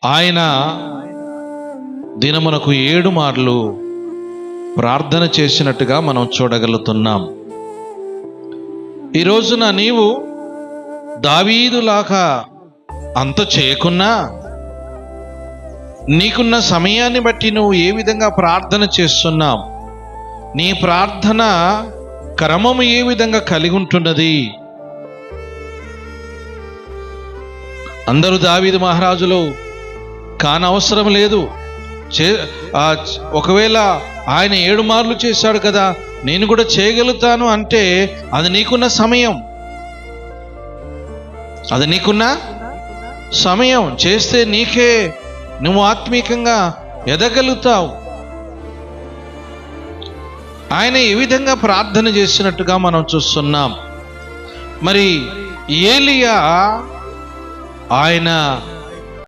ఆయన దినమునకు 7 మార్లు ప్రార్థన చేసినట్టుగా మనం చూడగలుగుతున్నాం. ఈ రోజున నీవు దావీదులాగా అంత చేయకున్నా నీకున్న సమయాన్ని బట్టి నువ్వు ఏ విధంగా ప్రార్థన చేస్తున్నావు, నీ ప్రార్థన క్రమము ఏ విధంగా కలిగి ఉంటున్నది. అందరూ దావీదు మహారాజులు కానవసరం లేదు. ఒకవేళ ఆయన 7 మార్లు చేశాడు కదా, నేను కూడా చేయగలుగుతాను అంటే అది నీకున్న సమయం, అది నీకున్న సమయం. చేస్తే నీకే నువ్వు ఆత్మీకంగా ఎదగలుగుతావు. ఆయన ఏ విధంగా ప్రార్థన చేసినట్టుగా మనం చూస్తున్నాం. మరి ఏలియా ఆయన